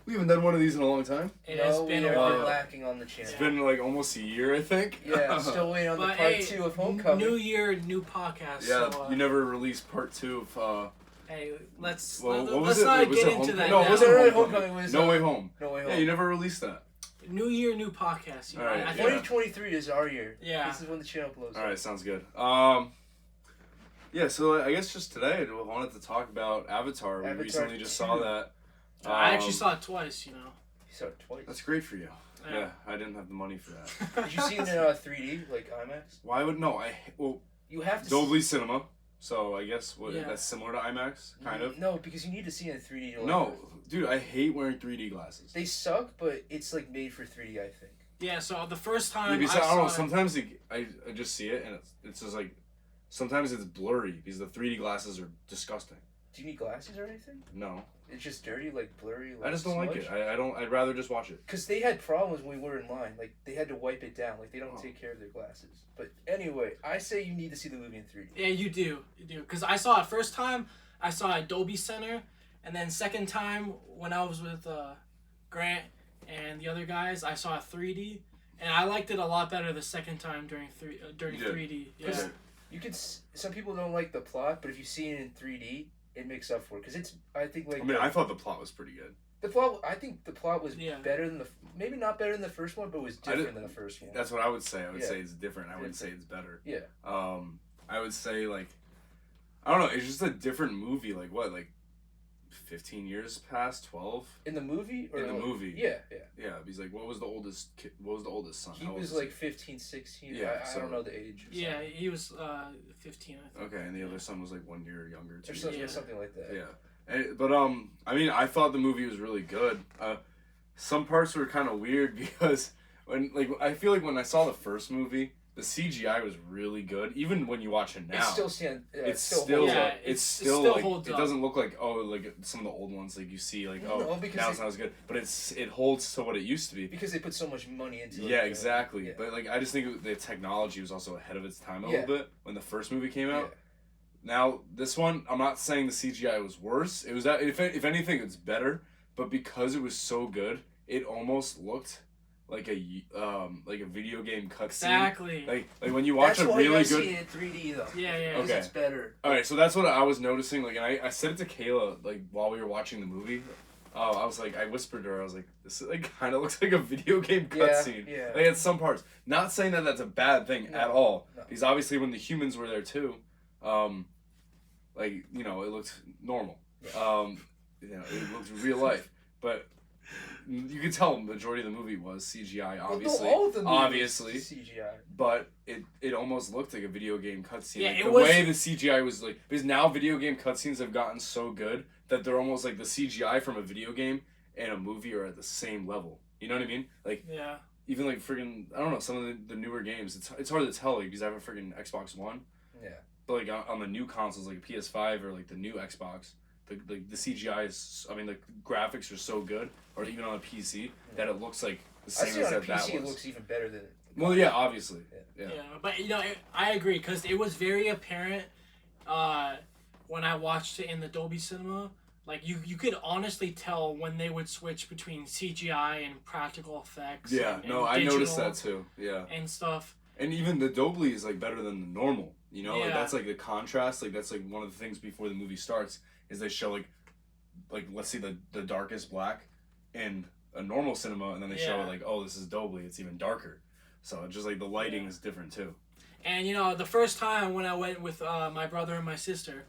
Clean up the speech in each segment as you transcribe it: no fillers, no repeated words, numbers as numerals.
We haven't done one of these in a long time. It has been we a are while. lacking on the channel. It's been like almost a year, I think. Yeah, still waiting on the part 2 of Homecoming. New year, new podcast. Yeah, so, you never released part 2 of. Hey, let's Well, what was let's it? not Was get it into that. No, now. it wasn't really Homecoming. Homecoming. Was, No Way Home. No Way Home. Yeah, you never released that. New year, new podcast. You know? Alright, I yeah. think 2023 is our year. Yeah. This is when the channel blows All right, sounds good. Yeah, so I guess just today I wanted to talk about Avatar. We Avatar recently just 2. saw that. I actually saw it twice. You know. You saw it twice. That's great for you. Yeah. Yeah, I didn't have the money for that. Did you see it in 3D, like IMAX? Why would no? Well, You have to. Dolby Cinema. So I guess Yeah. that's similar to IMAX, kind of. No, because you need to see it in 3D. To No, dude, I hate wearing 3D glasses. They suck, but it's like made for 3D, I think. Yeah. So the first time Because I I don't know. saw Sometimes I just see it and it's just like sometimes it's blurry because the 3D glasses are disgusting. Do you need glasses or anything? No, It's just dirty, like blurry. Like I just don't like it. I don't. I'd rather just watch it. Because they had problems when we were in line. Like, they had to wipe it down. Like, they don't take care of their glasses. But anyway, I say you need to see the movie in 3D. Yeah, you do. Because I saw it first time, I saw it at Dolby Center, and then second time when I was with Grant and the other guys, I saw it 3D, and I liked it a lot better the second time during 3D. Yeah. You could. Some people don't like the plot, but if you see it in 3D, it makes up for it. Because it's, I think, like. I mean, I thought the plot was pretty good. The plot, I think the plot was Yeah. better than maybe not better than the first one, but was different than the first one. That's what I would say. I would Yeah. say it's different. I wouldn't say it's better. Yeah. I would say like, I don't know. It's just a different movie. Like what? Like 15 years past, 12 In the movie? Or in the like, movie. Yeah, yeah. Yeah. He's like, what was the oldest kid? What was the oldest son? He How old was is like 15, 16. Yeah, I so- don't know the age. Or Yeah, something. he was 15, I think. Okay, and the other son was like 1 year younger. 2 Or years something, younger. something like that. Yeah. But I mean, I thought the movie was really good. Some parts were kind of weird because I feel like when I saw the first movie, the CGI was really good. Even when you watch it now, It still stands. it's still still holds Yeah, up. it's it still still like holds it up. doesn't look like like some of the old ones like you see like No, because now it's not as good, but it holds to what it used to be. Because they put so much money into it. Yeah, exactly. Yeah. But like I just think the technology was also ahead of its time a Yeah. little bit when the first movie came out. Yeah. Now this one, I'm not saying the CGI was worse. It was that if anything, it's better. But because it was so good, it almost looked like a video game cutscene. Exactly. Like when you watch That's a why you really gotta good. see it in 3D though. Yeah, yeah. Because Okay. it's better. All right, so that's what I was noticing. Like, and I said it to Kayla like while we were watching the movie. I was like, I whispered to her, I was like, this like kind of looks like a video game cutscene. Yeah. Like at some parts. Not saying that that's a bad thing No, at all. no. Because obviously when the humans were there too, like it looked normal. It looked real life, but you could tell the majority of the movie was CGI. Obviously, Well, all of the movies obviously, CGI. but it almost looked like a video game cutscene. Yeah, Like, it the was- way the CGI was like, because now video game cutscenes have gotten so good that they're almost like the CGI from a video game and a movie are at the same level. You know what I mean? Like Yeah. even like friggin' I don't know, some of the newer games. It's hard to tell like because I have a friggin' Xbox One. Yeah. But like on the new consoles like PS5 or like the new Xbox, the CGI is, I mean, the graphics are so good, or even on a PC, that it looks like the I same see as on a that PC it was. looks even better than. Well, yeah, obviously. Yeah. Yeah, but I agree because it was very apparent when I watched it in the Dolby Cinema. Like you could honestly tell when they would switch between CGI and practical effects. Yeah, and no, I noticed digital that too. Yeah. and stuff. And even the Dolby is like better than the normal. You know, like Yeah. that's like the contrast. Like that's like one of the things before the movie starts is they show like let's see the darkest black in a normal cinema, and then they show Yeah. it like, oh, this is Dolby. It's even darker. So just like the lighting is different too. And the first time when I went with my brother and my sister,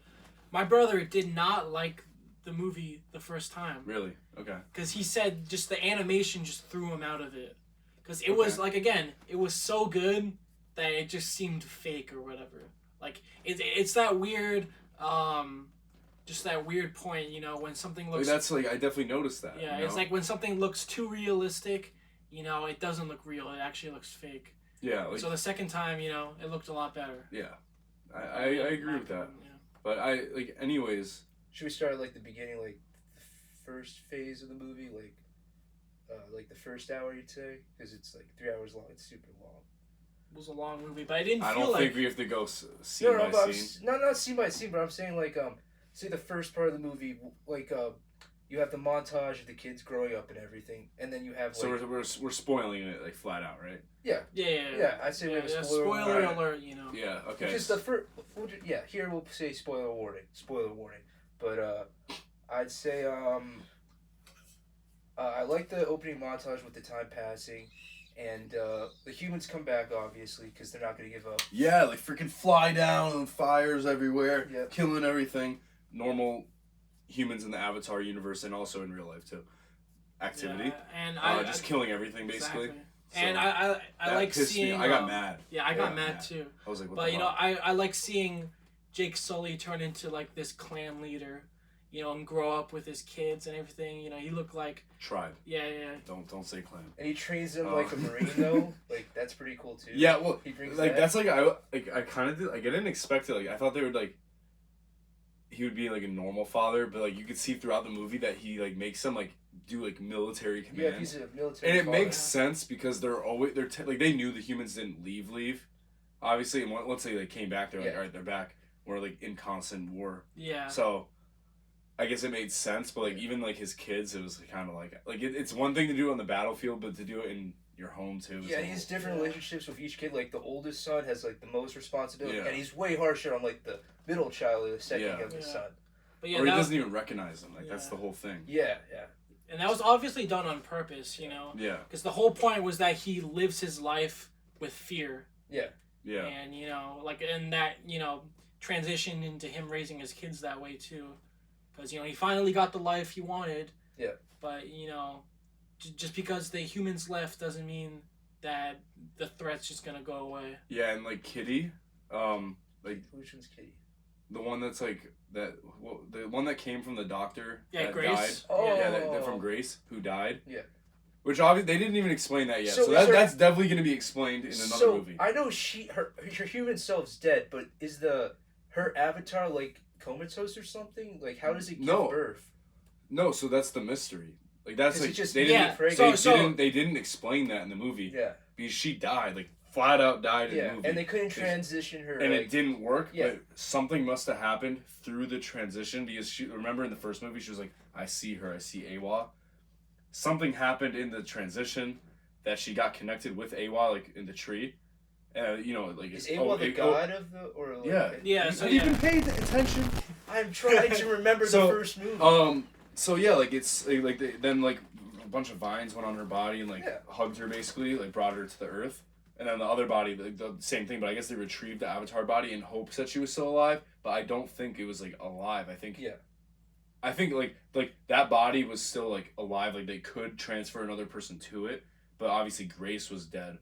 my brother did not like the movie the first time. Really? Okay. Because he said just the animation just threw him out of it. Because it was, like, again, it was so good that it just seemed fake or whatever. Like, it's that weird, just that weird point, when something looks... Like that's like, I definitely noticed that. Yeah, it's like when something looks too realistic, it doesn't look real. It actually looks fake. Yeah. Like, So the second time, it looked a lot better. yeah. I agree with that. Yeah. But anyways... Should we start at like the beginning, like the first phase of the movie, like the first hour, you'd say, because it's like 3 hours long. It's super long. It was a long movie, but I didn't I feel don't like... think we have to go scene by scene. Not scene by scene, but I'm saying like say the first part of the movie, like you have the montage of the kids growing up and everything, and then you have So like we're spoiling it like flat out, right? yeah. Yeah. I'd say we have a Yeah, spoiler spoiler warning. alert. You know. Yeah. Okay. Which is the first. Here we'll say spoiler warning. Spoiler warning. But I'd say I like the opening montage with the time passing, and the humans come back obviously because they're not gonna give up. Yeah, like freaking fly down and fires everywhere, Yep. killing everything. Normal humans in the Avatar universe and also in real life too. Activity. Yeah, and just killing everything basically. Exactly. So And I that like pissed seeing. me. I got mad. Yeah, I got mad too. I was like, what But the you know, fuck? I like seeing Jake Sully turn into like this clan leader, you know, and grow up with his kids and everything. You know, he looked like Tribe. yeah. Don't say clan. And he trains them Oh. like a marine though. Like that's pretty cool too. Yeah, well, he brings like that. that's like I kind of did, like I didn't expect it. Like I thought they would like he would be like a normal father, but like you could see throughout the movie that he like makes them like do like military Yeah, commands. he's a military. And it father. makes sense because like they knew the humans didn't leave, obviously. And once they like came back, they're like, Yeah. all right, they're back. We're like in constant war. Yeah. So, I guess it made sense. But like even like his kids, it was kind of like it's one thing to do it on the battlefield, but to do it in your home too. Yeah, he has different relationships with each kid. Like the oldest son has like the most responsibility, Yeah. and he's way harsher on like the middle child or the second Yeah. youngest Yeah. son. But yeah, Or he that, doesn't even recognize them. Like that's Yeah. the whole thing. Yeah. and that was obviously done on purpose, you know, Yeah. because the whole point was that he lives his life with fear. Yeah. And you know, like, and that, you know, transitioned into him raising his kids that way too, because you know he finally got the life he wanted. Yeah. But you know, just because the humans left doesn't mean that the threat's just gonna go away. Yeah, and like Kitty, like Which one's Kitty? the one that's like that. Well, the one that came from the doctor. Yeah, that Grace. died. Oh. Yeah, that from Grace, who died. Yeah. Which obviously they didn't even explain that yet. So So, is there- that's definitely going to be explained in another movie. I know her human self's dead, but is her avatar like comatose or something? Like how does it give No. birth? No, so that's the mystery. Like that's 'Cause like it just they yeah, didn't pregnant. so- they didn't explain that in the movie Yeah. because she died, like flat out died in Yeah, the movie. and they couldn't transition her. And like, it didn't work, Yeah. but something must have happened through the transition because she remember in the first movie she was like, I see her, I see Awa. Something happened in the transition that she got connected with Awa, like in the tree. You know, like Is Awa the god of the or like, Yeah. Yeah, so Have you yeah. been paying attention? I'm trying to remember So, the first movie. So yeah, like it's like then like a bunch of vines went on her body and like Yeah. hugged her basically, like brought her to the earth. And then the other body, like, the same thing, but I guess they retrieved the Avatar body in hopes that she was still alive. But I don't think it was like alive. I think like that body was still like alive. Like they could transfer another person to it, but obviously Grace was dead.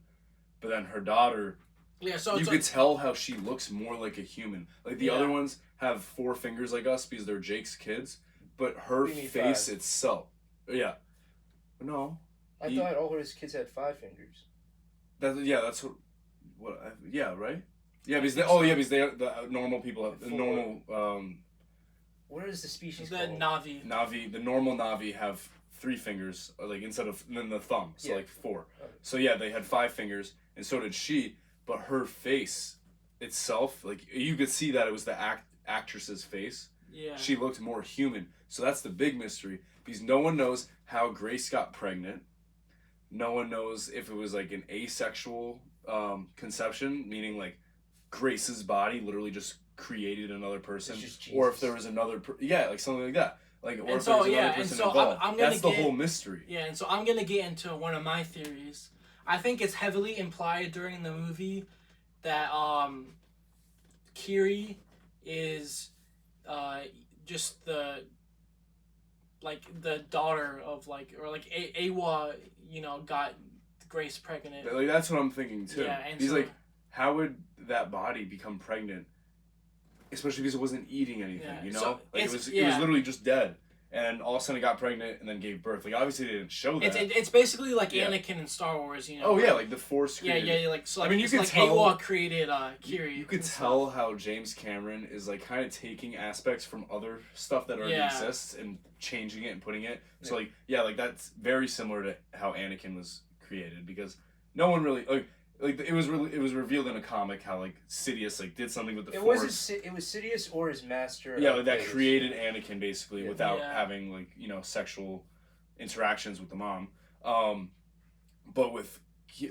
But then her daughter, Yeah, so you it's could tell how she looks more like a human. Like the Yeah. other ones have 4 fingers like us because they're Jake's kids, but her What do you mean face 5? itself, yeah, no, I he- thought all his kids had 5 fingers. that's yeah, right, yeah, because think so. because they the normal people have the 4. normal What is the species the called? Navi. Navi, the normal Navi have 3 fingers, like instead of then the thumb, so Yeah. like 4. Okay. So yeah, they had 5 fingers, and so did she. But her face itself, like you could see that it was the actress's face. Yeah. She looked more human. So that's the big mystery because no one knows how Grace got pregnant. No one knows if it was like an asexual conception, meaning like Grace's body literally just created another person, It's just or if Jesus. there was another, like something like that, like or And if so, there was yeah, another and person so I'm- involved. I'm gonna That's the get- whole mystery. Yeah, and so I'm gonna get into one of my theories. I think it's heavily implied during the movie that Kiri is just the daughter of Awa, you know, got Grace pregnant. Like that's what I'm thinking too. Yeah, and He's so- like, how would that body become pregnant? Especially because it wasn't eating anything, Yeah, you know? so like it it's- was yeah. literally just dead. And all of a sudden it got pregnant and then gave birth. Like obviously they didn't show that. It's basically like Yeah. Anakin in Star Wars, you know. Oh yeah, like the Force Yeah, created. yeah, like so. Like, I mean, you it's could like tell- Awa created Kiri. You could and stuff. tell how James Cameron is like kind of taking aspects from other stuff that already Yeah. exists and changing it and putting it. So like like that's very similar to how Anakin was created because no one really like like it was revealed in a comic how like Sidious like did something with the It Force. it was Sidious or his master. Yeah, like that Vader's. created Anakin basically without Yeah. having like sexual interactions with the mom. But with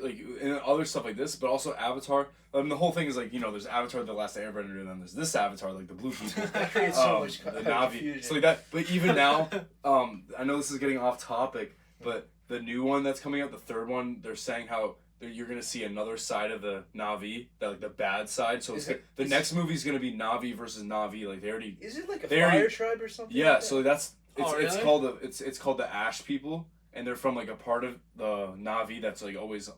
like and other stuff like this, but also Avatar. I mean, the whole thing is like there's Avatar: The Last Airbender, and then there's this Avatar, like the blue people, That creates so much the Na'vi. confusion. So like that. But even now, I know this is getting off topic, but the new one that's coming out, the third one, they're saying how you're gonna see another side of the Na'vi, that like the bad side. So the next movie is gonna be Na'vi versus Na'vi. Like they already. Is it like a fire tribe or something? Yeah, like that? so that's it's really? called it's called the Ash people, and they're from like a part of the Na'vi that's like always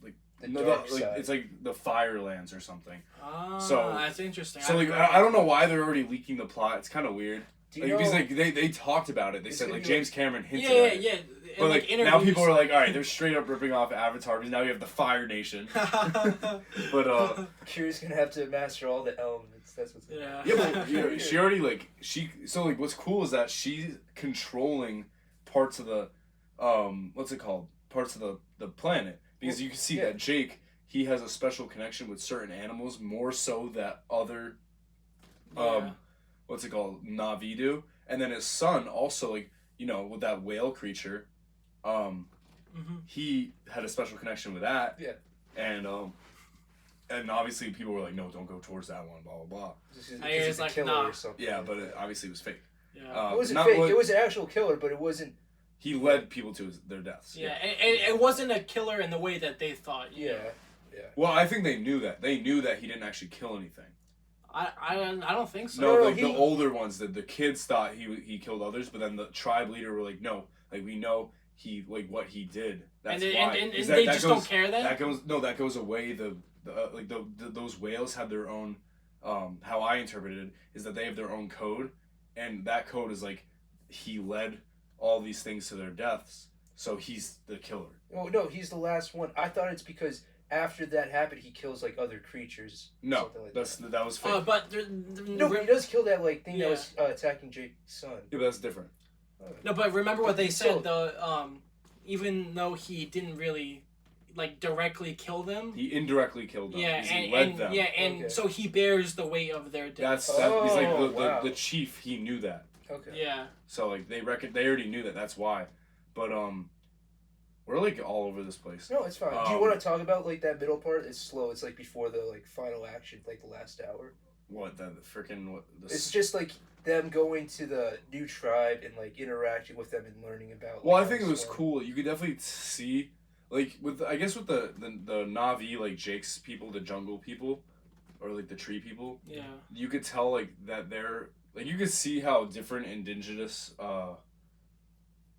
like The dark like side. it's like the Firelands or something. Ah, So- that's interesting. So like I don't know why they're already leaking the plot. It's kind of weird. Do you Like, because know? like they talked about it. They It's said gonna like be James Cameron hinted Yeah, at it. yeah. But like now interviews- people are like, all right, they're straight up ripping off Avatar because now you have the Fire Nation. But Kira's gonna have to master all the elements. That's what's. Yeah. yeah, but she already like so like what's cool is that she's controlling parts of the what's it called, parts of the planet, because you can see yeah. that Jake, he has a special connection with certain animals more so that other Yeah. what's it called, Na'vi do, and then his son also like with that whale creature, he had a special connection with that. Yeah. And obviously people were like, no, don't go towards that one, blah blah blah. Because I it's was a like, killer nah. or something. Yeah, like but that. obviously it was fake. Yeah. It wasn't not fake. what- It was an actual killer, but it wasn't. He led people to their deaths. Yeah, and it wasn't a killer in the way that they thought. Yeah. Well, I think they knew that. They knew that he didn't actually kill anything. I don't think so. No, No, like he- the older ones, the kids thought he killed others, but then the tribe leader were like, no, like we know he like what he did. That's and why. and Is they that just goes, don't care then. That goes away. Those whales have their own. How I interpreted it is that they have their own code, and that code is like he led all these things to their deaths, so he's the killer. Oh no, he's the last one. I thought it's because after that happened, he kills like other creatures. No, something like that was fake. But No, but he does kill that like thing Yeah. that was attacking Jake's son. Yeah, but that's different. no, but remember what they So- said. Even though he didn't really like directly kill them. He indirectly killed them. Yeah, because he led and them. yeah, and Okay. so he bears the weight of their death. He's like Oh, wow. the chief. He knew that. Okay. Yeah. So like they already knew that. That's why. But we're like all over this place. No, it's fine. Do you want to talk about like that middle part? It's slow. It's like before the like final action, like the last hour. What the freaking what? It's just like them going to the new tribe and like interacting with them and learning about. Well, I like, think how it was to swim. cool. You could definitely see, like with I guess with the Na'vi, like Jake's people, the jungle people, or like the tree people. Yeah. You could tell like that they're like you could see how different indigenous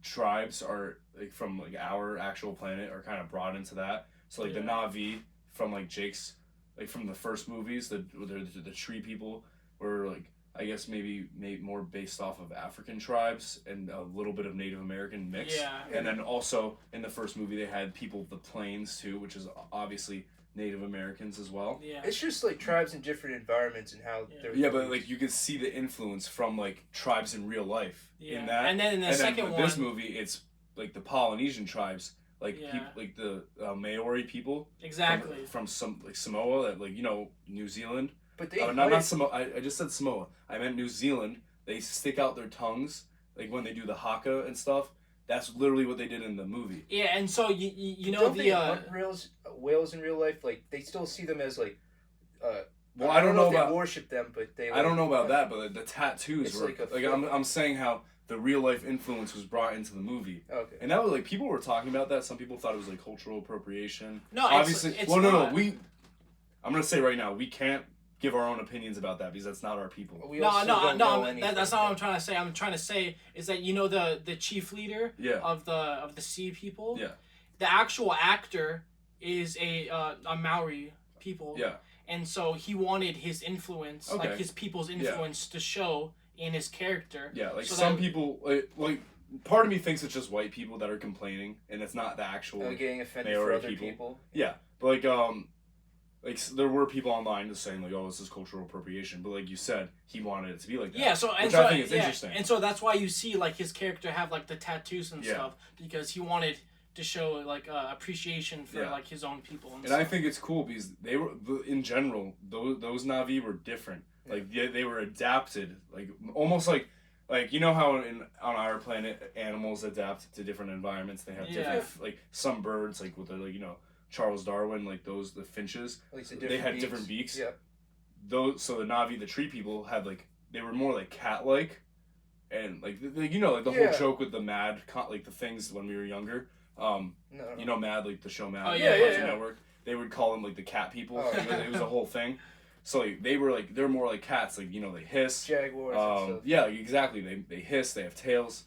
tribes are like from like our actual planet are kind of brought into that. So like the Yeah. Na'vi from like Jake's like from the first movies, the tree people were like I guess maybe more based off of African tribes and a little bit of Native American mix. Yeah. And then also in the first movie they had people of the plains too, which is obviously Native Americans as well. Yeah. It's just like tribes in different environments and how Yeah. they're. Yeah, but like you could see the influence from like tribes in real life Yeah. in that. And then in the second with one, this movie, it's like the Polynesian tribes, like Yeah. like the Maori people exactly. from some like Samoa, that like New Zealand. But they. Not Samoa. I just said Samoa. I meant New Zealand. They stick out their tongues like when they do the haka and stuff. That's literally what they did in the movie. Yeah, and so you know Don't the they hunt whales in real life? Like they still see them as like. Well, I don't know if about. they worship them, but they. I don't know about like, that, but the tattoos It's were like a like I'm saying how the real life influence was brought into the movie. Okay. And that was like people were talking about that. Some people thought it was like cultural appropriation. No, Obviously, it's well, no. not. I'm gonna say right now, we can't give our own opinions about that because that's not our people. We also don't know anything. That's not what I'm trying to say. I'm trying to say is that the chief leader Yeah. of the sea people. Yeah. The actual actor is a Maori people. Yeah. And so he wanted his influence, Okay. like his people's influence, to show in his character. Yeah, like So some that- people, like part of me thinks it's just white people that are complaining, and it's not the actual. Getting offended Maori for other people. people. Yeah, but there were people online just saying like, "Oh, this is cultural appropriation," but like you said, he wanted it to be like that. Yeah, which I think is interesting. And so that's why you see like his character have like the tattoos and Yeah. stuff, because he wanted to show like appreciation for like his own people. And I think it's cool because they were in general those Na'vi were different. Like they were adapted, like almost like you know how on our planet animals adapt to different environments. They have different like some birds like with the like Charles Darwin like the finches. They had different beaks. Yeah. So the Na'vi, the tree people, had like they were more like cat-like, and like the whole joke with the Mad like the things when we were younger. Mad, like the show Mad. Oh yeah. Network. They would call them like the cat people. It was a whole thing. So like they're more like cats. Like they hiss. Jaguars. And stuff. Yeah, exactly. They hiss. They have tails,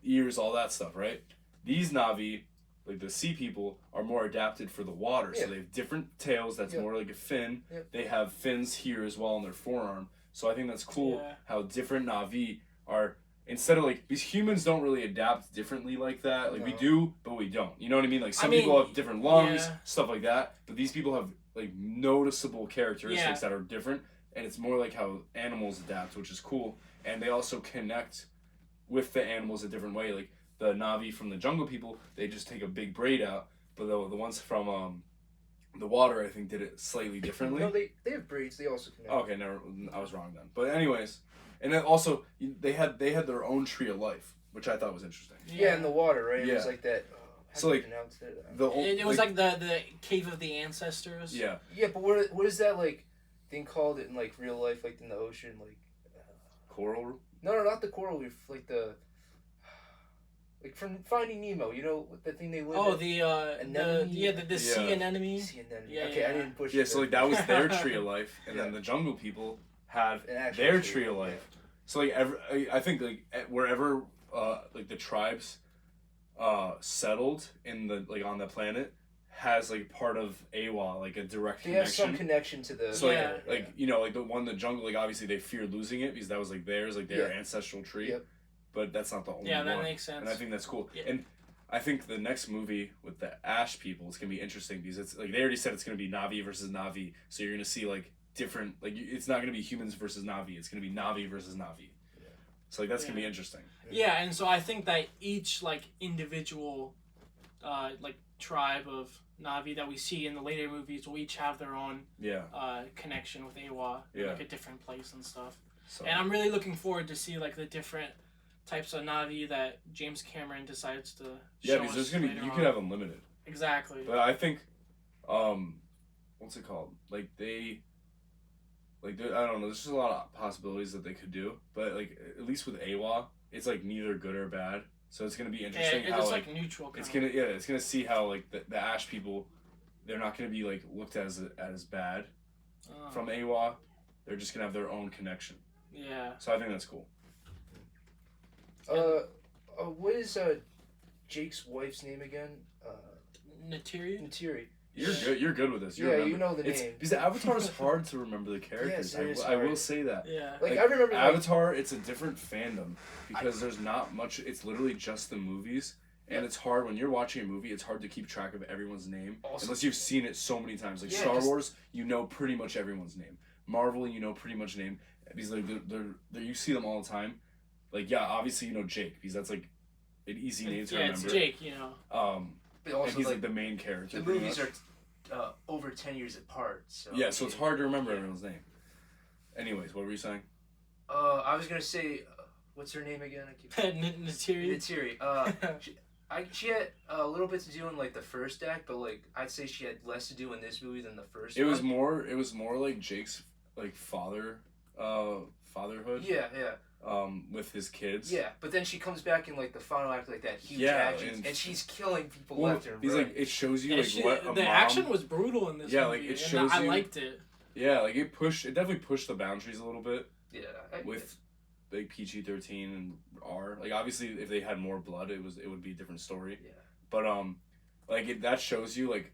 ears, all that stuff, right? These Na'vi, like the sea people, are more adapted for the water. So they have different tails. That's more like a fin. They have fins here as well on their forearm. So I think that's cool how different Na'vi are. Instead of like these humans don't really adapt differently like that. Like we do, but we don't. You know what I mean? Like some people have different lungs, stuff like that. But these people have like noticeable characteristics that are different, and it's more like how animals adapt, which is cool. And they also connect with the animals a different way. Like the Na'vi from the jungle people, they just take a big braid out, but the ones from the water, I think, did it slightly differently. No, they have braids. They also connect. Okay, never. I was wrong then. But anyways. And then also they had their own tree of life, which I thought was interesting. Yeah, in the water, right? Yeah. It was like that. So like it was like the cave of the ancestors. Yeah. Yeah, but what is that like thing called in like real life, like in the ocean, like coral reef? No, not the coral reef, like from Finding Nemo, the thing they live. Oh, the sea anemone. Sea anemone. Yeah, okay, I didn't push. Yeah, so like that was their tree of life, and then the jungle people had their tree of life. Yeah. So like I think like wherever like the tribes settled in the like on the planet has like part of Awa, like a direct connection. They have some connection to the so like the one in the jungle, like obviously they feared losing it because that was like theirs, like their ancestral tree. Yep. But that's not the only one. Yeah, that makes sense. And I think that's cool. Yeah. And I think the next movie with the Ash people is gonna be interesting because it's like they already said it's gonna be Na'vi versus Na'vi, so you're gonna see like different, like it's not gonna be humans versus Na'vi, it's gonna be Na'vi versus Na'vi. Yeah. So like that's gonna be interesting. Yeah, and so I think that each like individual like tribe of Na'vi that we see in the later movies will each have their own connection with Awa in like a different place and stuff. So. And I'm really looking forward to see like the different types of Na'vi that James Cameron decides to show us. Because there's gonna be, you could have unlimited. Exactly. But I think what's it called? Like I don't know, there's just a lot of possibilities that they could do. But like at least with Awa, it's like neither good or bad. So it's gonna be interesting how it's like neutral. It's gonna see how like the Ash people, they're not gonna be like looked at as bad from Awa. They're just gonna have their own connection. Yeah. So I think that's cool. What is Jake's wife's name again? Natiri. Natiri. You're good. You're good with this. You know the name. Because the Avatar is hard to remember the characters. Yes, I will say that. Yeah. Like I remember Avatar. It's a different fandom because there's not much. It's literally just the movies, and it's hard when you're watching a movie. It's hard to keep track of everyone's name unless you've seen it so many times. Like Star Wars, you know pretty much everyone's name. Marvel, you know pretty much name because like they're you see them all the time. Like obviously you know Jake because that's like an easy name to remember. Yeah, it's Jake. But also, and he's like the main character. The movies are over 10 years apart. So so it's hard to remember everyone's name. Anyways, what were you saying? I was gonna say, what's her name again? Natiri. Natiri. She had a little bit to do in like the first act, but like I'd say she had less to do in this movie than the first. It was more like Jake's like fatherhood. Yeah. With his kids. Yeah, but then she comes back in like the final act, like that huge action, and she's killing people left and right. He's like, it shows you what the action was brutal in this movie. Yeah, like it shows I liked it. Yeah, like it definitely pushed the boundaries a little bit. Yeah. With like PG-13 and R. Like obviously, if they had more blood, it would be a different story. Yeah. But that shows you like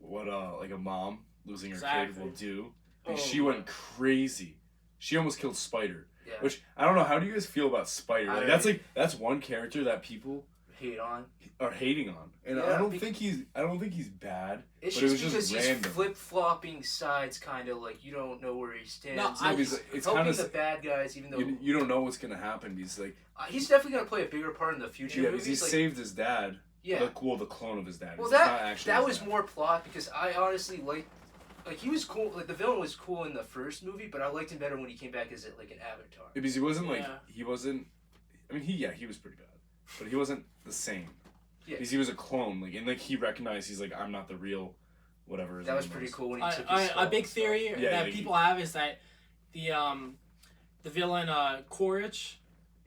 what like a mom losing her kid will do. Like, she went crazy. She almost killed Spider. Yeah. Which I don't know. How do you guys feel about Spider? Like, that's one character that people are hating on, and I don't think he's bad. It's but just it was because he's random. flip-flopping sides, kind of like you don't know where he stands. No, it's kind of the bad guys, even though you don't know what's gonna happen. Because like he's definitely gonna play a bigger part in the future. Yeah, because he saved his dad Yeah. The clone of his dad. Well, It's not actually that his was dad. more plot because I honestly liked. Like he was cool. Like the villain was cool in the first movie, but I liked him better when he came back as like an avatar. Yeah, because he wasn't like Yeah. he wasn't. I mean, he was pretty bad, but he wasn't the same. Yeah. Because he was a clone, like and like he recognized he's like I'm not the real, whatever. His That was name pretty cool when he took his A skull big and stuff. theory Yeah, that like- people have is that the villain Quaritch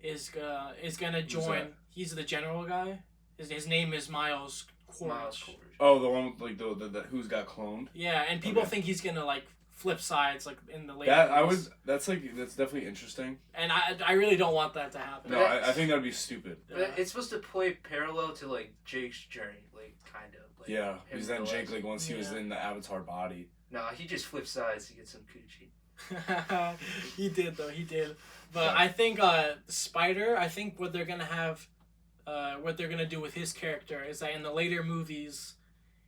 is gonna join. that? He's the general guy. His name is Miles Quaritch. Miles Quaritch. Oh, the one with like the who's got cloned. Yeah, and people Okay. think he's gonna like flip sides like in the later. That movies. that's definitely interesting. And I really don't want that to happen. No, I think that'd be stupid. But it's supposed to play parallel to like Jake's journey, like kind of. Like, Yeah, him because then Jake realizing- like once he was Yeah. in the Avatar body. Nah, he just flipped sides to get some coochie. He did though. He did. But Yeah. I think Spider. I think what they're gonna have, what they're gonna do with his character is that in the later movies,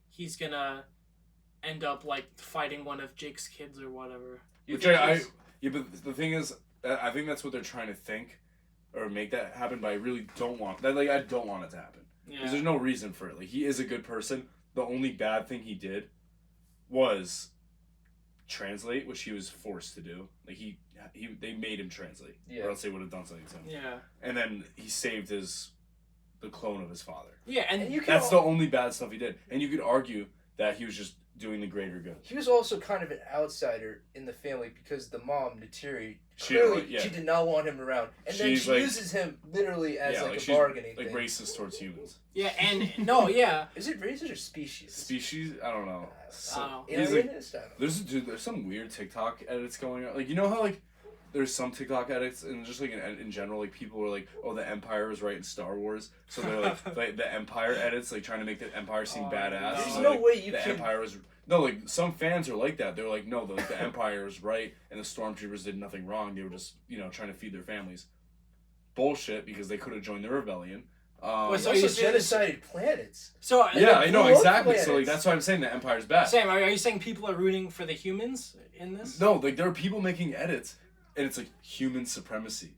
he's gonna end up like fighting one of Jake's kids or whatever. You Which think I he's- yeah, but the thing is, I think that's what they're trying to think, or make that happen. But I really don't want that. Like I don't want it to happen because Yeah. there's no reason for it. Like he is a good person. The only bad thing he did was translate, which he was forced to do. Like they made him translate, Yeah. or else they would have done something to him. Yeah. And then he saved the clone of his father. Yeah, and And you can That's al- the only bad stuff he did. And you could argue that he was just doing the greater good. He was also kind of an outsider in the family because the mom, Natiri, She- clearly yeah. she did not want him around, and then She's she like- uses him literally as Yeah, like a she's, bargaining like thing. racist towards humans. yeah, and no, yeah. Is it races or species? Species, I don't know. So, I don't know. he's like, Alienist? I don't know. there's some weird TikTok edits going on. Like you know how like there's some TikTok edits and just like in general like people are like, oh, the Empire was right in Star Wars, so they're like the Empire edits like trying to make the Empire seem Oh, badass. no. There's So, no like, way you the can. Empire was no like some fans are like that. They're like, no, the Empire was right and the stormtroopers did nothing wrong. They were just trying to feed their families. Bullshit, because they could have joined the rebellion. Wait, It's so also you saying- genocided planets. So Yeah, I know blew up exactly. So like planets. that's why I'm saying the Empire's bad. Sam, are you saying people are rooting for the humans in this? No, like there are people making edits, and it's like human supremacy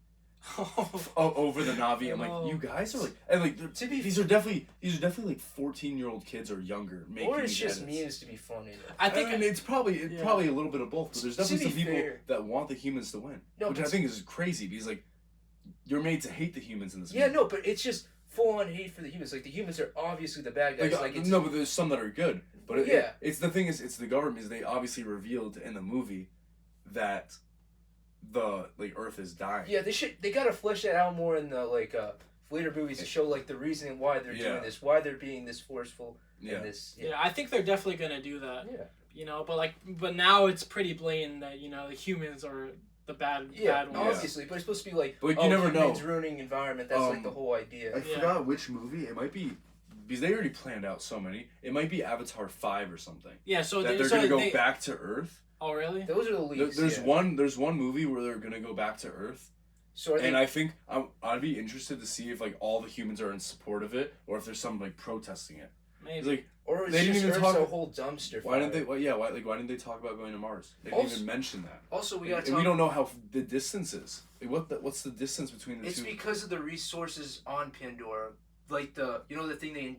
over the Na'vi. I'm Oh. like, you guys are like, and like To be these are definitely like 14-year-old kids or younger making Or it's these just edits. memes to be funny. I think mean, it's probably Yeah. probably a little bit of both, but there's To definitely be some people fair- that want the humans to win, No, which I but- think is crazy because like you're made to hate the humans in this. Yeah, movie. no, but it's just full on hate for the humans. Like the humans are obviously the bad guys. Like, it's, no, but there's some that are good. But Yeah. it's the thing is, it's the government. Is they obviously revealed in the movie that the like Earth is dying. yeah, they gotta flesh that out more in the later movies to show like the reason why they're Yeah. doing this, why they're being this forceful Yeah. in this. yeah, I think they're definitely gonna do that. Yeah. But now it's pretty blatant that the humans are the bad Yeah, ones. obviously, but it's supposed to be like, But you never know. humans ruining environment. That's like the whole idea. I Yeah. forgot which movie. It might be because they already planned out so many. It might be Avatar 5 or something. Yeah, so That they're so gonna go they- back to Earth. Oh really? Those are the leads. There's yeah. there's one movie where they're gonna go back to Earth, So are they, and I think I'd be interested to see if like all the humans are in support of it or if there's some like protesting it. Maybe. It's like or is they didn't just even Earth's talk- a whole dumpster. why didn't fire? they? Why didn't they talk about going to Mars? They didn't Also- even mention that. Also, we And, gotta and talk. we don't know how the distance is. Like what's the distance between the It's two? because of the resources on Pandora. Like the thing they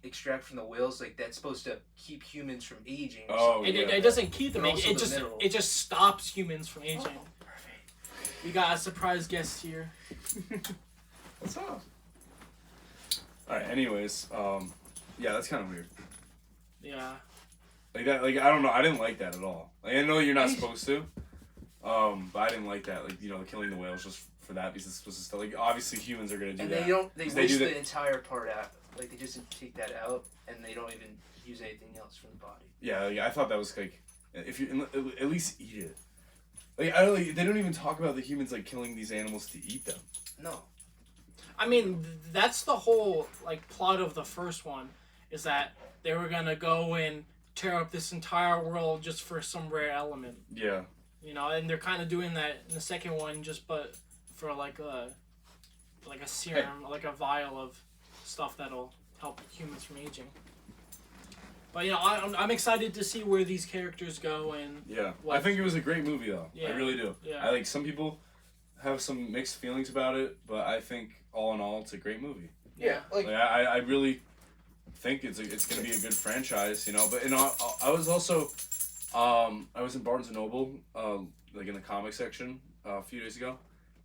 extract from the whales, like that's supposed to keep humans from aging. or Oh, something. it doesn't keep them. But It, also it the just mineral. it just stops humans from aging. Oh, perfect. We got a surprise guest here. What's up? All right. Anyways, yeah, that's kind of weird. Yeah. Like that. Like I don't know. I didn't like that at all. Like I know you're not supposed to. But I didn't like that. Like killing the whales just for that because it's supposed to. Like obviously humans are gonna do And that. they Because they waste do the that- entire part out. Like they just take that out, and they don't even use anything else from the body. Yeah. Like, I thought that was like, if you at least eat it. Like I don't. Like, they don't even talk about the humans like killing these animals to eat them. No. I mean, that's the whole plot of the first one, is that they were gonna go and tear up this entire world just for some rare element. Yeah. And they're kind of doing that in the second one, but for like a serum, like a vial of stuff that'll help humans from aging. But I'm excited to see where these characters go and Yeah. What? I think it was a great movie though. Yeah. I really do. Yeah. I like some people have some mixed feelings about it, but I think all in all it's a great movie. Yeah. Like Like I really think it's gonna be a good franchise, you know. But I was also, I was in Barnes and Noble, like in the comic section a few days ago,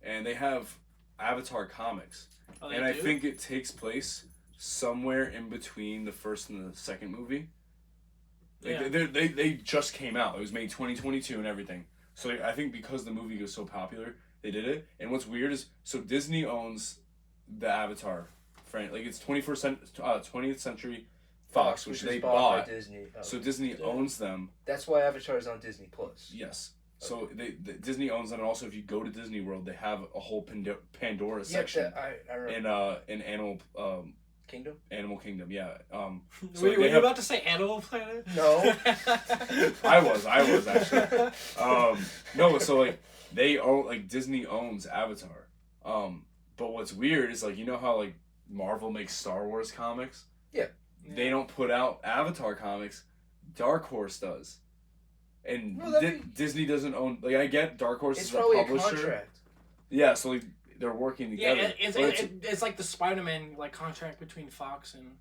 and they have Avatar comics, Oh, and I think it takes place somewhere in between the first and the second movie. Like, they just came out. It was made 2022 and everything. So I think because the movie was so popular, they did it. And what's weird is, so Disney owns the Avatar franchise. Like, it's 20th Century Fox, which they bought. By Disney. Oh. So Disney owns them. That's why Avatar is on Disney Plus. Yes. So Disney owns them, and also if you go to Disney World, they have a whole Pandora section. I remember. In Animal Kingdom? Animal Kingdom, yeah. So were you about to say Animal Planet? No. I was actually. No, so like they own, like Disney owns Avatar. But what's weird is, like, you know how like Marvel makes Star Wars comics? Yeah. They don't put out Avatar comics. Dark Horse does. And Disney doesn't own, like, I get Dark Horse is a publisher. It's probably a contract. Yeah, so like they're working together. Yeah, it's like the Spider-Man like contract between Fox and,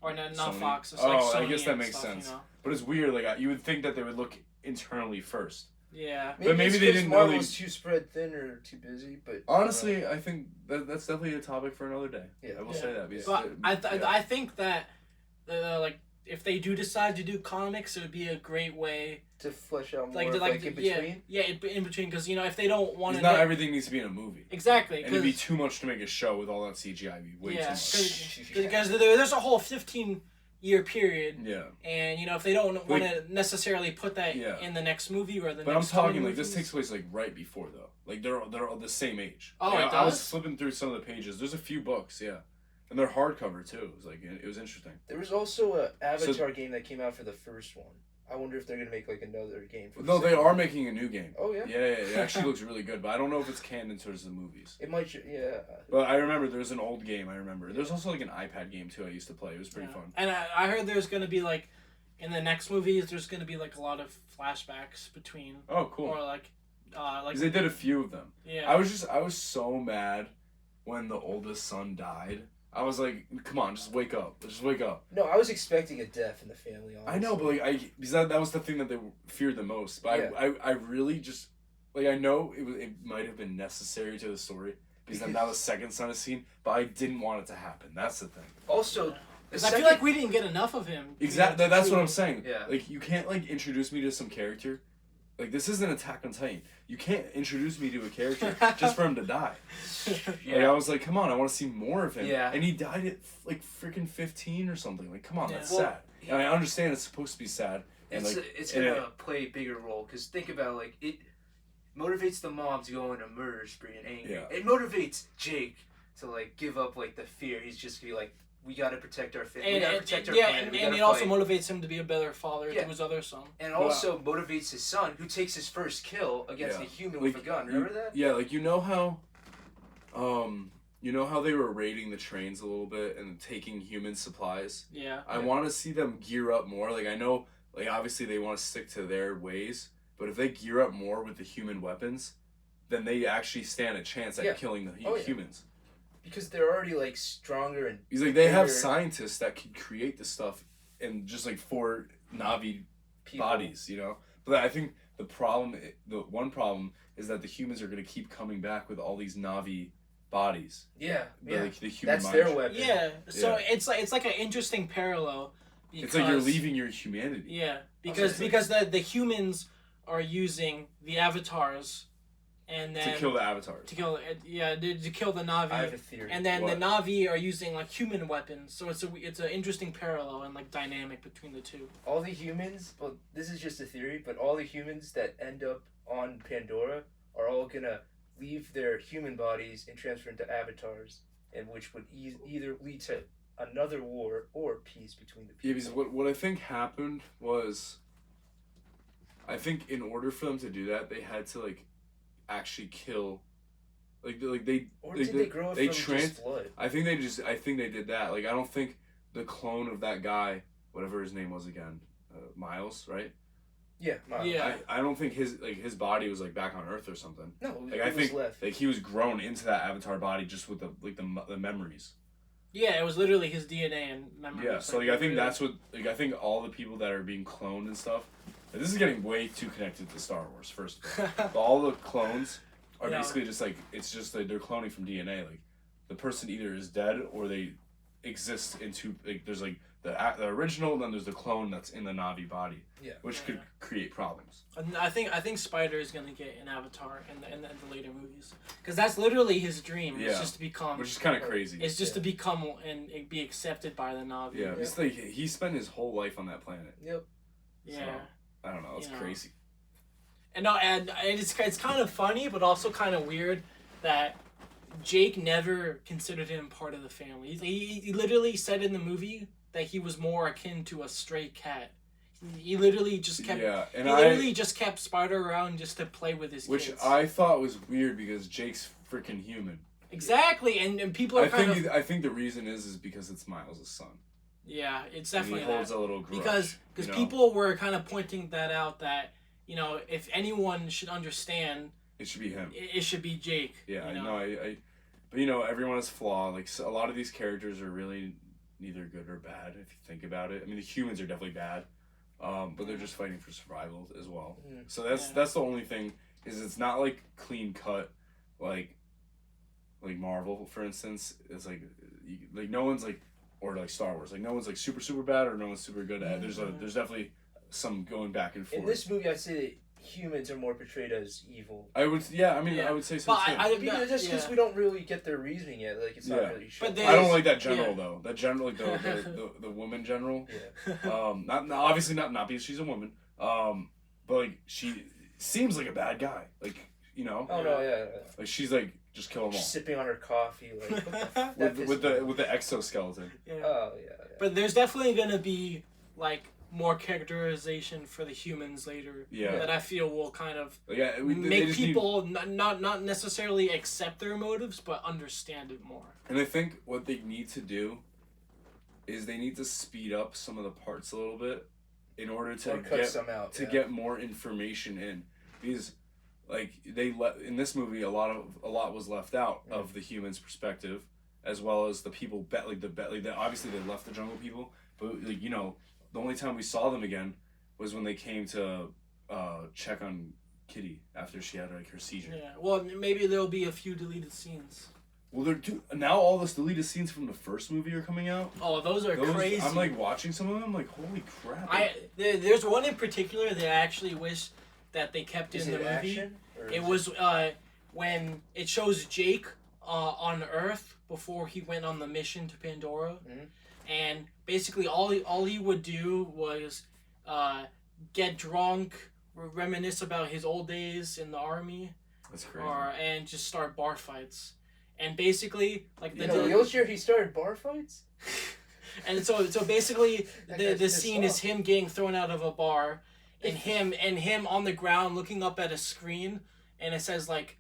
or not Sony. Fox. It's like Sony, I guess that makes stuff, sense. You know? But it's weird. Like, you would think that they would look internally first. Yeah, But maybe they didn't Marvel really. was too spread thin or too busy. But Honestly, I think that's definitely a topic for another day. Yeah, I will say that. Because but I think that like if they do decide to do comics, it would be a great way to flesh out more, like in between. Yeah, in between, because you know if they don't want to. Not everything needs to be in a movie. Exactly, and it'd be too much to make a show with all that CGI. It'd be way too much. Because there's a whole 15-year period. Yeah. And you know if they don't want to necessarily put that in the next movie or the. But next I'm talking like movies. this takes place like right before though. Like they're all the same age. Oh, yeah, it does? I was flipping through some of the pages. There's a few books, yeah. And they're hardcover too. It was like it was interesting. There was also a Avatar game that came out for the first one. I wonder if they're gonna make like another game. For No, they are making a new game. Oh yeah. Yeah, it actually looks really good, but I don't know if it's canon towards the movies. It might, yeah. But I remember there was an old game. I remember there's also like an iPad game too. I used to play. It was pretty fun. And I heard there's gonna be like, in the next movies, there's gonna be like a lot of flashbacks between. Oh, cool. Or like. Because they did a few of them. Yeah. I was so mad when the oldest son died. I was like, come on, just wake up. Just wake up. No, I was expecting a death in the family, honestly. I know, but like, because that was the thing that they feared the most. But I really just, like, I know it might have been necessary to the story, because then now the second son is seen, but I didn't want it to happen. That's the thing. Also, because I feel like we didn't get enough of him. Exactly, that's what I'm saying. Yeah. Like, you can't, like, introduce me to some character. Like, this isn't Attack on Titan. You can't introduce me to a character just for him to die. Yeah. Like, I was like, come on, I want to see more of him. Yeah. And he died at, like, freaking 15 or something. Like, come on, that's Well, sad. And I understand it's supposed to be sad. And, It's gonna play a bigger role, because think about, like, it motivates the mom to go on a murder spree and anger. Yeah. It motivates Jake to, like, give up, like, the fear. He's just gonna be like, we gotta protect our family. We gotta protect our planet. And it also motivates him to be a better father to his other son. And also motivates his son, who takes his first kill against a human with a gun. Remember that? Yeah, like, you know how they were raiding the trains a little bit and taking human supplies? Yeah. I want to see them gear up more. Like, I know, like, obviously they want to stick to their ways, but if they gear up more with the human weapons, then they actually stand a chance at killing the humans. Because they're already, like, stronger and... He's like, they have scientists that can create this stuff in just, like, 4 Na'vi bodies, you know? But I think the one problem is that the humans are going to keep coming back with all these Na'vi bodies. Yeah, Like, the human that's mind. their weapon. Yeah, so it's like an interesting parallel. Because, it's like you're leaving your humanity. Yeah, because the humans are using the avatars, and then to kill the avatars. To kill the Na'vi. I have a theory. And then the Na'vi are using like human weapons, so it's an interesting parallel and like dynamic between the two. All the humans, well, this is just a theory, but all the humans that end up on Pandora are all gonna leave their human bodies and transfer into avatars, and which would either lead to another war or peace between the people. Yeah, because what I think happened was, I think in order for them to do that, they had to like actually kill, like they. Or did they grow up from just blood? I think they did that. Like, I don't think the clone of that guy, whatever his name was again, Miles, right? Yeah, Miles. Yeah. I don't think his body was like back on Earth or something. No, like I think like he was grown into that Avatar body just with the memories. Yeah, it was literally his DNA and memories. Yeah, so like I think that's what like I think all the people that are being cloned and stuff. Like, this is getting way too connected to Star Wars. First of all, but all the clones are basically just like it's just like they're cloning from DNA. Like the person either is dead or they exist into like there's like the original, and then there's the clone that's in the Na'vi body. Yeah. Which could create problems. And I think Spider is gonna get an Avatar in the later movies, because that's literally his dream. Yeah. It's just to become. Which is kind of crazy. It's just to become and be accepted by the Na'vi. Yeah, it's like he spent his whole life on that planet. Yep. Yeah. So, I don't know. It's crazy. And it's kind of funny, but also kind of weird that Jake never considered him part of the family. He literally said in the movie that he was more akin to a stray cat. He literally just kept. Yeah, and he literally just kept Spider around just to play with his which kids. I thought was weird because Jake's freaking human. Exactly, and people are I think the reason is because it's Miles' son. Yeah, it's definitely and he holds a little grudge, because people were kind of pointing that out that if anyone should understand, it should be him. It should be Jake. Yeah, I know. But everyone is flawed. Like a lot of these characters are really neither good or bad if you think about it. I mean, the humans are definitely bad, but they're just fighting for survival as well. Mm. So that's the only thing is it's not like clean cut, like Marvel for instance. It's like no one's like or like Star Wars. Like no one's like super bad or no one's super good at. There's definitely some going back and forth. In this movie, I'd say that humans are more portrayed as evil. I would say so too. Just because we don't really get their reasoning yet, like it's not really sure. But I don't like that general though. That general, like the woman general. Yeah. Not obviously not because she's a woman. But like she seems like a bad guy. Like Oh no, yeah. Like she's like just kill them all. Sipping on her coffee, like with the exoskeleton. Yeah. Oh yeah. But there's definitely gonna be like more characterization for the humans later. Yeah. That I feel will kind of make people not necessarily accept their motives, but understand it more. And I think what they need to do is they need to speed up some of the parts a little bit in order to get more information in, because like in this movie a lot was left out of the humans' perspective, as well as the people obviously they left the jungle people, but the only time we saw them again was when they came to check on Kitty after she had like her seizure. Yeah, well maybe there'll be a few deleted scenes. Well, now all those deleted scenes from the first movie are coming out. Oh, those are crazy. I'm like watching some of them, like holy crap. There's one in particular that I actually wish that they kept in the movie. Action, it was when it shows Jake on Earth before he went on the mission to Pandora, and basically all he would do was get drunk, reminisce about his old days in the army. That's crazy. And just start bar fights. And basically, like the wheelchair, he started bar fights. And so basically, the scene is him getting thrown out of a bar, and him on the ground looking up at a screen, and it says like,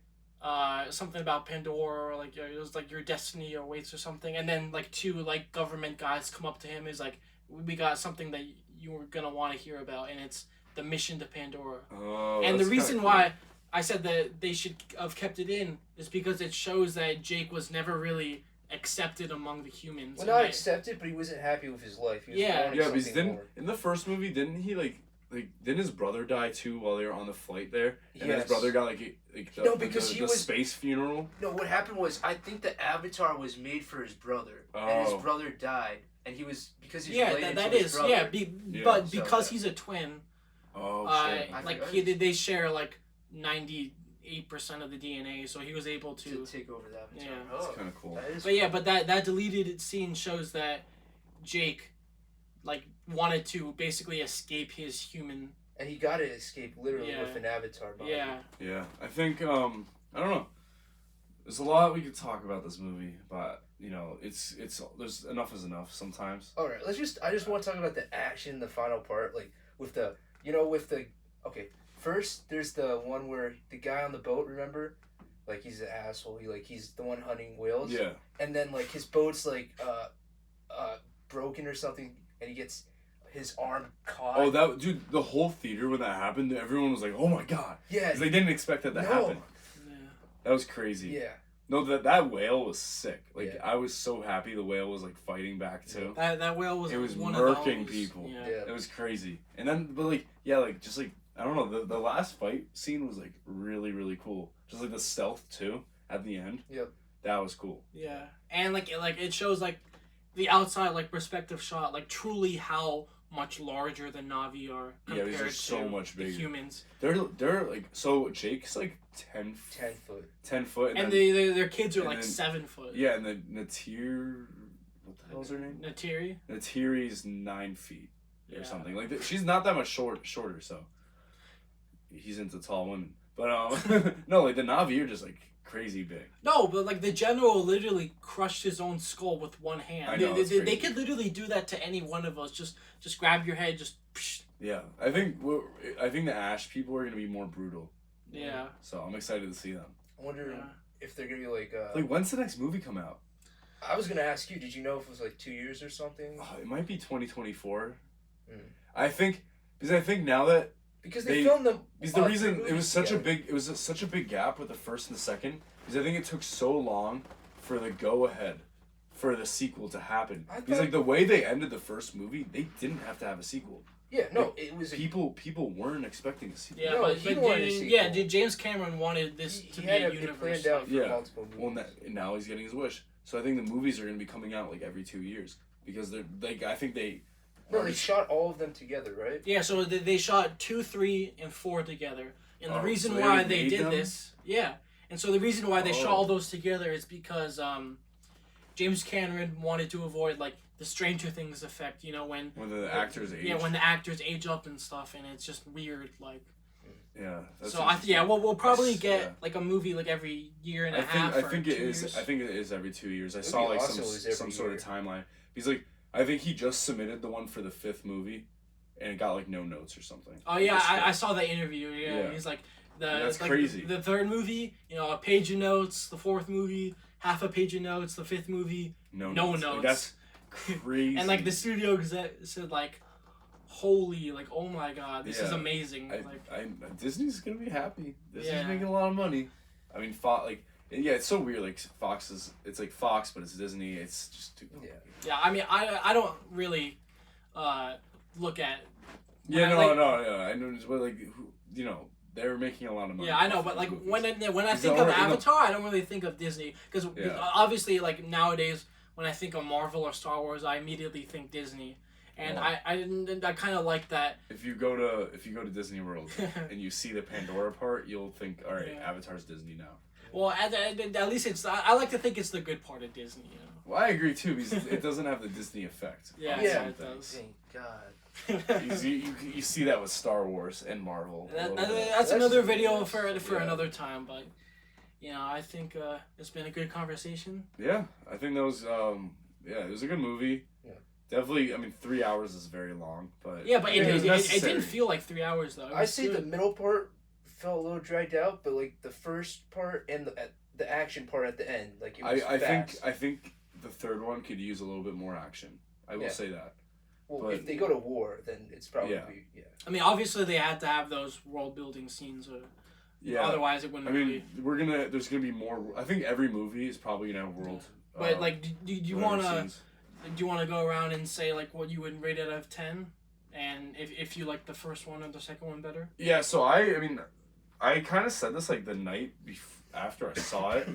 something about Pandora, or like it was like your destiny awaits or something, and then like two like government guys come up to him, is like, we got something that you were gonna want to hear about, and it's the mission to Pandora. Oh, and the reason why I said that they should have kept it in is because it shows that Jake was never really accepted among the humans. Well, not accepted, but he wasn't happy with his life. He was because in the first movie, didn't he didn't his brother die too while they were on the flight there? And then his brother got the space funeral. No, what happened was I think the Avatar was made for his brother, and his brother died, and he was because he's related to his brother. But because he's a twin. Oh shit! They share like 98% of the DNA, so he was able to take over the Avatar. Yeah, that's kind of cool. But that deleted scene shows that Jake like wanted to basically escape his human, and he got to escape literally with an Avatar body. Yeah. I think I don't know. There's a lot we could talk about this movie, but it's there's enough is enough sometimes. All right, I just want to talk about the action, the final part, like with the okay. First, there's the one where the guy on the boat, remember? Like, he's an asshole. He's the one hunting whales. Yeah. And then, like, his boat's, like, broken or something, and he gets his arm caught. Oh, the whole theater when that happened, everyone was like, oh my god. Yeah. Because they didn't expect that to happen. Yeah. That was crazy. Yeah. No, that whale was sick. Like, Yeah. I was so happy the whale was, like, fighting back, too. That whale was It was one murking of those. people. Yeah. Yeah. It was crazy. And then, but, like, yeah, like, just, like, I don't know, the last fight scene was, like, really, really cool. Just, like, the stealth, too, at the end. Yep. That was cool. Yeah, and like it shows like the outside like perspective shot, like truly how much larger the Na'vi are Yeah, compared these are so to much the bigger. humans. They're like, so Jake's like 10 foot. 10 foot. And then, their kids are and like then- 7 foot. yeah, and then Natir, what the hell's her name? Natiri. Natiri's 9 feet or Yeah. something. Like, she's not that much shorter, so he's into tall women. But, no, like, the Na'vi are just, like, crazy big. No, but like the general literally crushed his own skull with one hand. I know, they, it's they crazy. could literally do that to any one of us. Just grab your head, just. Psh. Yeah, I think the Ash people are gonna be more brutal. Yeah. So I'm excited to see them. I wonder Yeah. if they're gonna be like. Like, when's the next movie come out? I was gonna ask you. Did you know if it was like 2 years or something? Oh, it might be 2024. Mm. I think now that Because they- they filmed them. because the three reason it movies was such together. such a big gap with the first and the second is I think it took so long for the go ahead for the sequel to happen. I Because thought- like the way they ended the first movie, they didn't have to have a sequel. Yeah, no, it was. People weren't expecting a sequel. Yeah, No, but, he but wanted a yeah, sequel. James Cameron wanted this He to be had a it universe. planned out for Yeah. multiple movies. Well, now he's getting his wish. So I think the movies are going to be coming out like every 2 years because they're like I think they. No, they shot all of them together, right? Yeah, so they shot 2, 3, and 4 together, and the Oh, reason so they why already they made did them? this, yeah, and so the reason why they shot Oh. all those together is because James Cameron wanted to avoid like the Stranger Things effect, you know, when the actors age. yeah, when the actors age up and stuff, and it's just weird, like. Yeah. That's So we'll probably That's- get yeah. like a movie like every year and a I half. think or I think 2 it is. years. I think it is every 2 years. I It'd saw be like awesome if it was some every sort of year. timeline. He's like, I think he just submitted the one for the 5th movie, and it got like no notes or something. Oh yeah, Just, I saw that interview. Yeah, Yeah. he's like That's like, crazy. The 3rd movie, you know, a page of notes. The 4th movie, half a page of notes. The 5th movie, no Like, notes. that's crazy. and like the studio exec said, like, holy, like, oh my god, this is Yeah. amazing. I, like, I Disney's gonna be happy. Disney's Yeah. making a lot of money. I mean, yeah, it's so weird. Like it's like Fox, but it's Disney. It's just too. Yeah. yeah, I mean, I don't really look at. Yeah, when I, no, like- yeah, I know, but like, you know, they're making a lot of money. Yeah, I know, off but of like movies. when I Because think they're of already- you know- Avatar, I don't really think of Disney because Yeah. obviously like nowadays when I think of Marvel or Star Wars, I immediately think Disney, and Yeah. I kind of like that. If you go to Disney World and you see the Pandora part, you'll think, all right, Yeah. Avatar's Disney now. Well, at least it's I like to think it's the good part of Disney. You know? Well, I agree too because it doesn't have the Disney effect. Yeah, on Yeah. some it things. does. Thank God. You see that with Star Wars and Marvel. a little bit. That's That's- another video that's- for yeah. another time, but you know I think it's been a good conversation. Yeah, I think that was it was a good movie. Yeah. Definitely, I mean, 3 hours is very long, but Yeah, but I think was it necessary. didn't feel like 3 hours though. It I was say the good. middle part felt a little dragged out, but like the first part and the action part at the end, like it was fast. I think the third one could use a little bit more action. I will Yeah. say that. Well, but- if they go to war, then it's probably Yeah. yeah. I mean, obviously they had to have those world building scenes, or Yeah. otherwise it wouldn't. I really... mean, there's gonna be more. I think every movie is probably gonna have world. But like, do you whatever wanna scenes. go around and say like what you would rate it out of 10, and if you like the first one or the second one better? Yeah, so I mean, I kind of said this like the night after I saw it.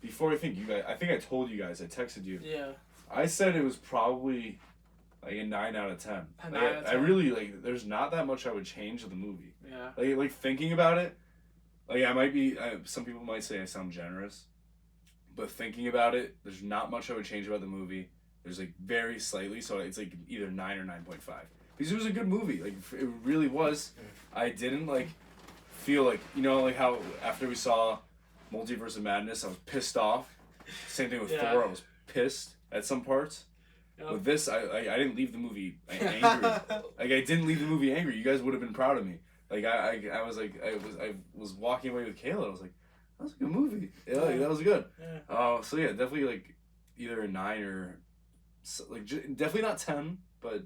Before I think I told you guys, I texted you. Yeah. I said it was probably like a 9 out of 10. A 9 Like, out of I 10. really like. There's not that much I would change of the movie. Yeah. Like thinking about it, like I might be. Some people might say I sound generous, but thinking about it, there's not much I would change about the movie. There's like very slightly, so it's like either 9 or 9.5 because it was a good movie. Like it really was. I didn't like feel like like how after we saw Multiverse of Madness, I was pissed off. Same thing with Yeah. Thor. I was pissed at some parts. Yep. With this, I didn't leave the movie angry. Like I didn't leave the movie angry. You guys would have been proud of me. Like I was like I was walking away with Kayla. I was like, that was a good movie. Yeah, like, that was good. Yeah. So yeah, definitely like either a 9 or like definitely not 10, but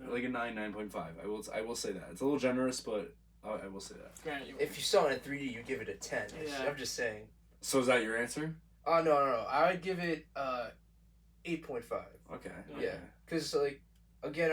like a 9.5. I will say that it's a little generous, but I will say that. Grant, If you saw it in 3D, you give it a 10. Yeah. I'm just saying. So is that your answer? No. I would give it 8.5. Okay. Yeah, because like, again,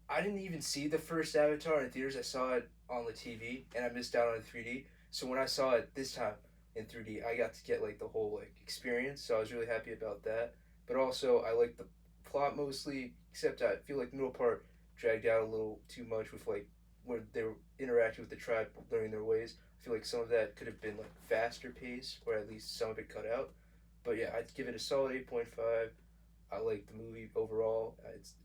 I didn't even see the first Avatar in theaters. I saw it on the TV, and I missed out on 3D. So when I saw it this time in 3D, I got to get like the whole like experience. So I was really happy about that. But also, I like the plot mostly, except I feel like the middle part dragged out a little too much with like when they were interacting with the tribe, learning their ways. I feel like some of that could have been like faster pace, or at least some of it cut out. But yeah, I'd give it a solid 8.5. I like the movie overall.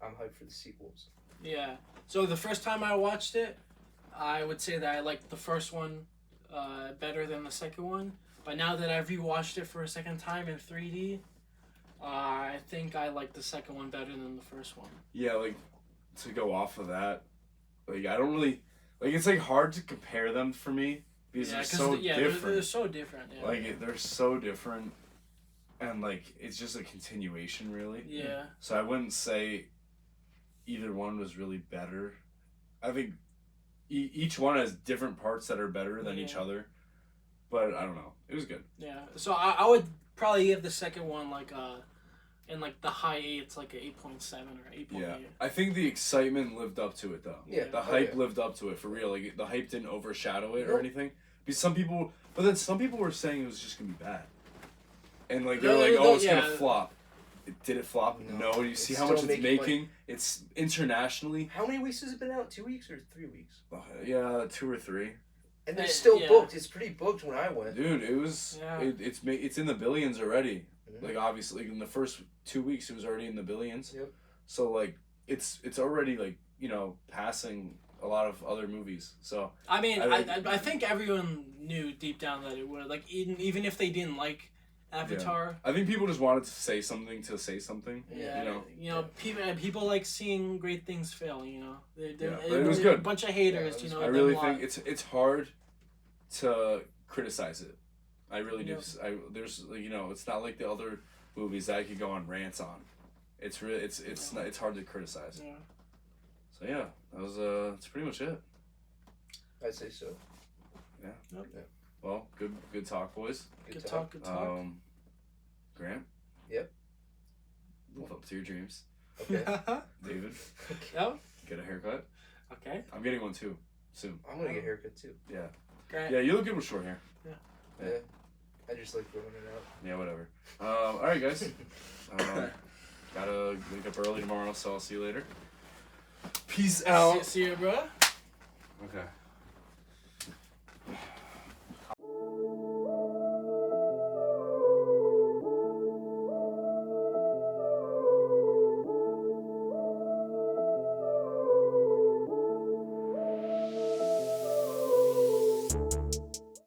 I'm hyped for the sequels. Yeah. So the first time I watched it, I would say that I liked the first one better than the second one. But now that I've rewatched it for a second time in 3D, I think I like the second one better than the first one. Yeah, like, to go off of that, like, I don't really, like, it's, like, hard to compare them for me, because they're so different. They're so different, yeah. Like, they're so different, and, like, it's just a continuation, really. Yeah. So I wouldn't say either one was really better. I think each one has different parts that are better than each other, but I don't know. It was good. Yeah. So I would probably give the second one, like, in, like, the high 8s, like, an 8.7 or 8.8. Yeah. I think the excitement lived up to it, though. Yeah. The hype lived up to it, for real. Like, the hype didn't overshadow it or anything. Because some people were saying it was just going to be bad. And, like, they're like, oh, it's going to flop. Did it flop? No. You see how much it's making? It's internationally. How many weeks has it been out? 2 weeks or 3 weeks? Yeah, 2 or 3. And they're still booked. It's pretty booked when I went. Dude, it was. Yeah. It's in the billions already. Mm-hmm. Like, obviously, in the first 2 weeks, it was already in the billions. Yep. So like, it's already, like, you know, passing a lot of other movies. So I mean, I think everyone knew deep down that it would. Like, even if they didn't like Avatar. Yeah. I think people just wanted to say something. Yeah. You know, people like seeing great things fail. You know, but it was good. A bunch of haters. You know, I really think it's hard to criticize it. I really do. There's, you know, it's not like the other movies that I could go on rants on. It's really it's hard to criticize. Yeah. So yeah, that was that's pretty much it. I'd say so. Yeah. Yep. Yeah. Well, good talk, boys. Good talk. Grant. Yep. Live up to your dreams. Okay. David. Yep. Get a haircut. Okay. I'm getting one too, soon. I'm gonna get a haircut too. Yeah. Grant. Yeah, you look good with short hair. Yeah. I just like growing it out. Yeah, whatever. All right, guys. Gotta wake up early tomorrow, so I'll see you later. Peace out. See you, bro. Okay.